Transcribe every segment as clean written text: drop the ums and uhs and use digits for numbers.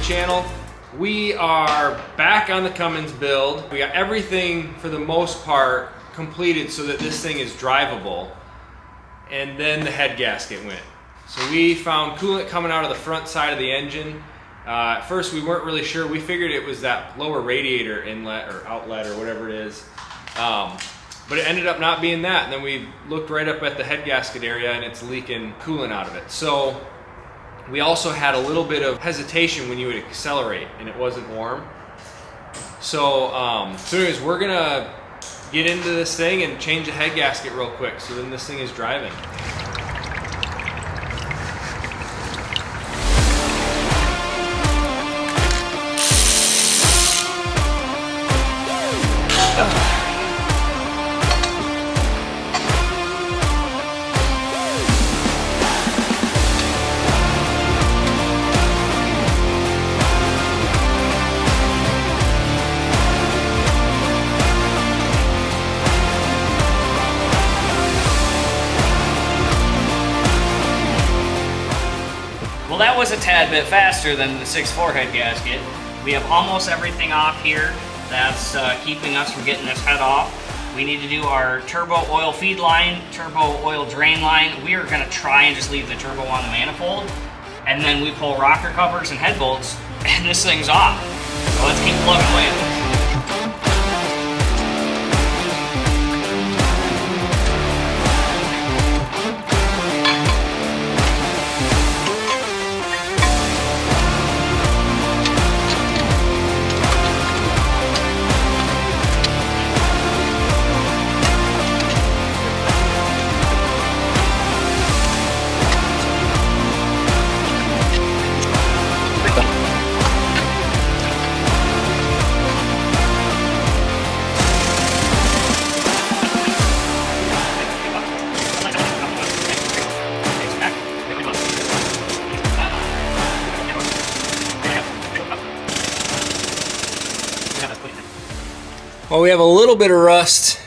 channel. We are back on the Cummins build. We got everything for the most part completed so that this thing is drivable. And then the head gasket went. So we found coolant coming out of the front side of the engine. At first we weren't really sure. We figured it was that lower radiator inlet or outlet or whatever it is. But it ended up not being that. And then we looked right up at the head gasket area and it's leaking coolant out of it. So we also had a little bit of hesitation when you would accelerate and it wasn't warm. So anyways, we're gonna get into this thing and change the head gasket real quick so then this thing is driving. Well, that was a tad bit faster than the 6.4 head gasket. We have almost everything off here. That's keeping us from getting this head off. We need to do our turbo oil feed line, turbo oil drain line. We are gonna try and just leave the turbo on the manifold. And then we pull rocker covers and head bolts and this thing's off. So let's keep plugging away at this. Well, we have a little bit of rust.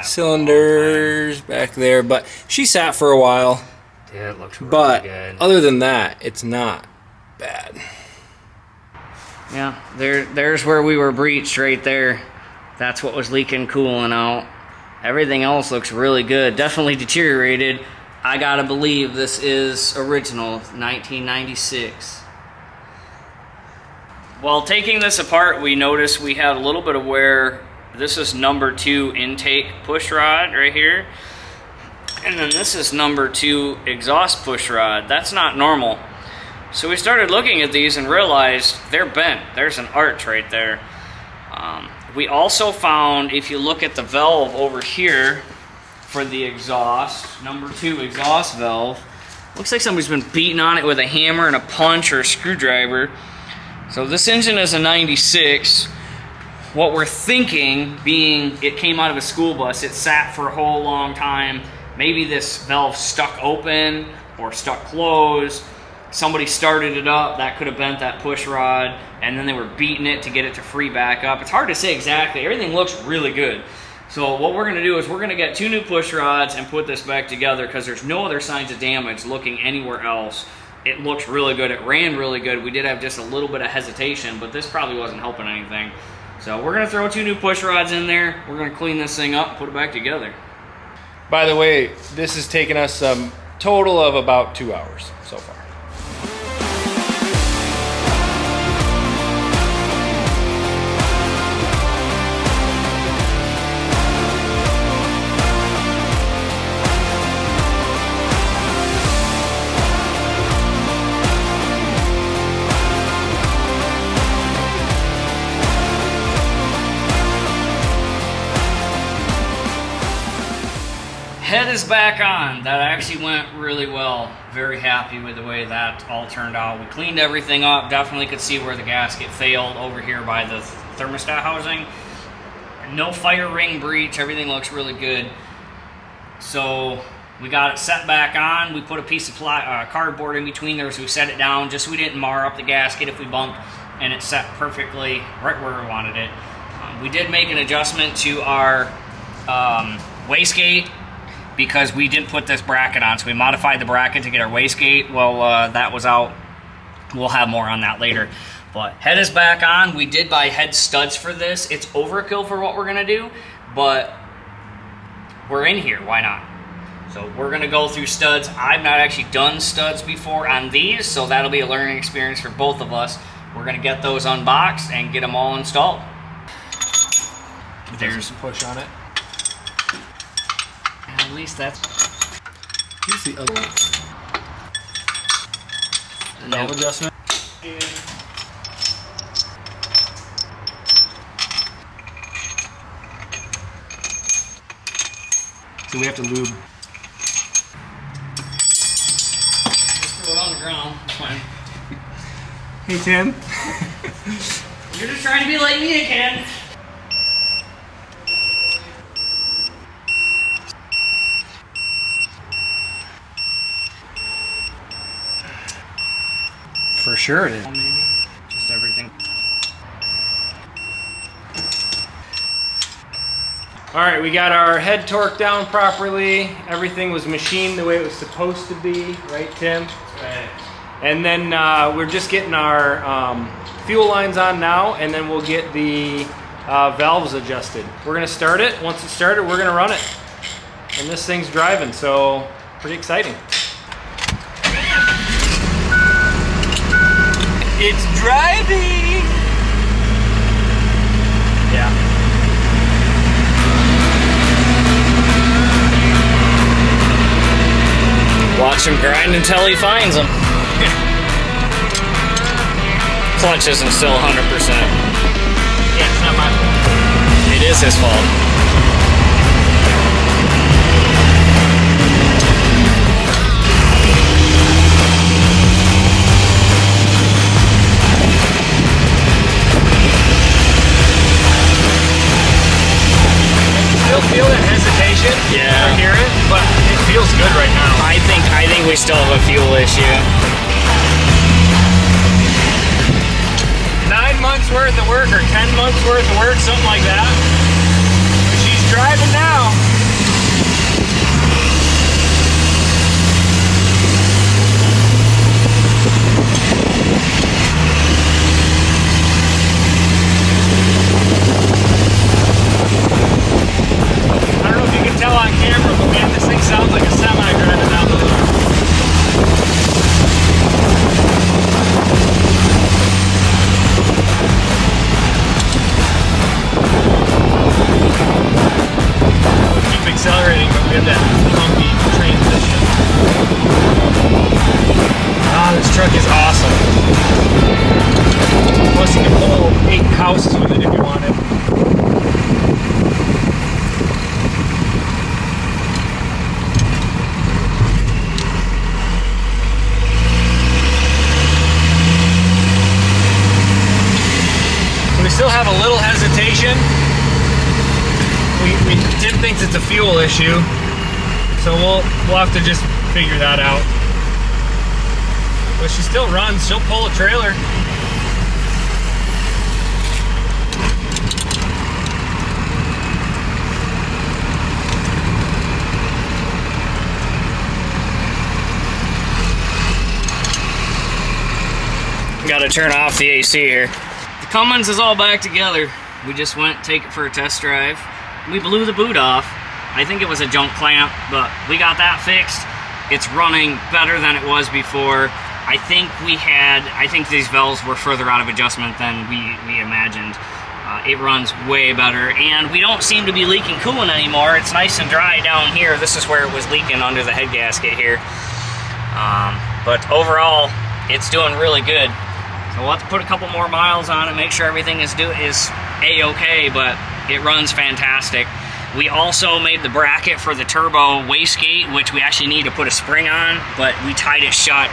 Cylinders back there, but she sat for a while. Yeah, it looks really good. But other than that, it's not bad. Yeah, there's where we were breached right there. That's what was leaking coolant out. Everything else looks really good. Definitely deteriorated. I gotta believe this is original, 1996. While taking this apart, we noticed we had a little bit of wear. This is number 2 intake push rod right here. And then this is number 2 exhaust push rod. That's not normal. So we started looking at these and realized they're bent. There's an arch right there. We also found, if you look at the valve over here for the exhaust, number 2 exhaust valve, looks like somebody's been beating on it with a hammer and a punch or a screwdriver. So this engine is a 96. What we're thinking, being it came out of a school bus, it sat for a whole long time. Maybe this valve stuck open or stuck closed. Somebody started it up, that could have bent that push rod, and then they were beating it to get it to free back up. It's hard to say exactly. Everything looks really good. So what we're gonna do is we're gonna get 2 new push rods and put this back together because there's no other signs of damage looking anywhere else. It looks really good. It ran really good. We did have just a little bit of hesitation, but this probably wasn't helping anything. So we're gonna throw 2 new push rods in there. We're gonna clean this thing up, put it back together. By the way, this has taken us a total of about 2 hours so far. Head is back on. That actually went really well. Very happy with the way that all turned out. We cleaned everything up. Definitely could see where the gasket failed over here by the thermostat housing. No fire ring breach. Everything looks really good. So we got it set back on. We put a piece of cardboard in between there so we set it down just so we didn't mar up the gasket if we bumped, and it set perfectly right where we wanted it. We did make an adjustment to our wastegate because we didn't put this bracket on, so we modified the bracket to get our wastegate. Well, that was out we'll have more on that later. But head is back on. We did buy head studs for this. It's overkill for what we're gonna do, but we're in here, why not? So we're gonna go through studs. I've not actually done studs before on these, so that'll be a learning experience for both of us. We're gonna get those unboxed and get them all installed. There's some push on it. At least that's... Here's the other one. Valve adjustment. So we have to lube. Just throw it on the ground. It's fine. Hey, Tim. You're just trying to be like me again. For sure it is. Maybe. Just everything. All right, we got our head torqued down properly. Everything was machined the way it was supposed to be, right, Tim? Right. And then we're just getting our fuel lines on now, and then we'll get the valves adjusted. We're gonna start it. Once it's started, we're gonna run it. And this thing's driving, so pretty exciting. It's driving! Yeah. Watch him grind until he finds them. Clutch isn't still 100%. Yeah, it's not my fault. It is his fault. Still feel that hesitation. Yeah. I hear it, but it feels good right now. I think we still have a fuel issue. 9 months worth of work or 10 months worth of work, something like that. But she's driving now. I don't know if you can tell on camera, but man, this thing sounds like a semi driving down the road. Keep accelerating, but we have that funky transition. Ah, this truck is awesome. Plus you can pull 8 houses with it if you wanted. We still have a little hesitation. Tim thinks it's a fuel issue, so we'll have to just figure that out. But she still runs. She'll pull a trailer. Got to turn off the AC here. The Cummins is all back together. We just went take it for a test drive. We blew the boot off. I think it was a junk clamp, but we got that fixed. It's running better than it was before. I think these valves were further out of adjustment than we imagined. It runs way better, and we don't seem to be leaking coolant anymore. It's nice and dry down here. This is where it was leaking under the head gasket here. But overall, it's doing really good. So we'll have to put a couple more miles on it, make sure everything is A-okay, but it runs fantastic. We also made the bracket for the turbo wastegate, which we actually need to put a spring on, but we tied it shut,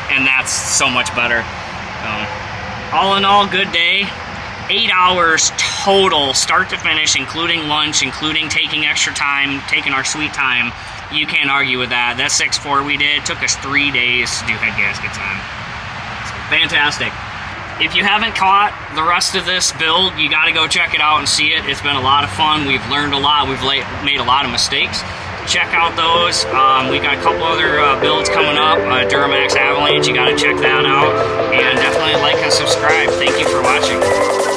and that's so much better. All in all, good day. 8 hours total, start to finish, including lunch, including taking extra time, taking our sweet time. You can't argue with that. That 6.4 we did took us 3 days to do head gaskets on. So, fantastic. If you haven't caught the rest of this build, you got to go check it out and see it. It's been a lot of fun. We've learned a lot. We've made a lot of mistakes. check out those. We got a couple other builds coming up. Duramax Avalanche, you got to check that out. And definitely like and subscribe. Thank you for watching.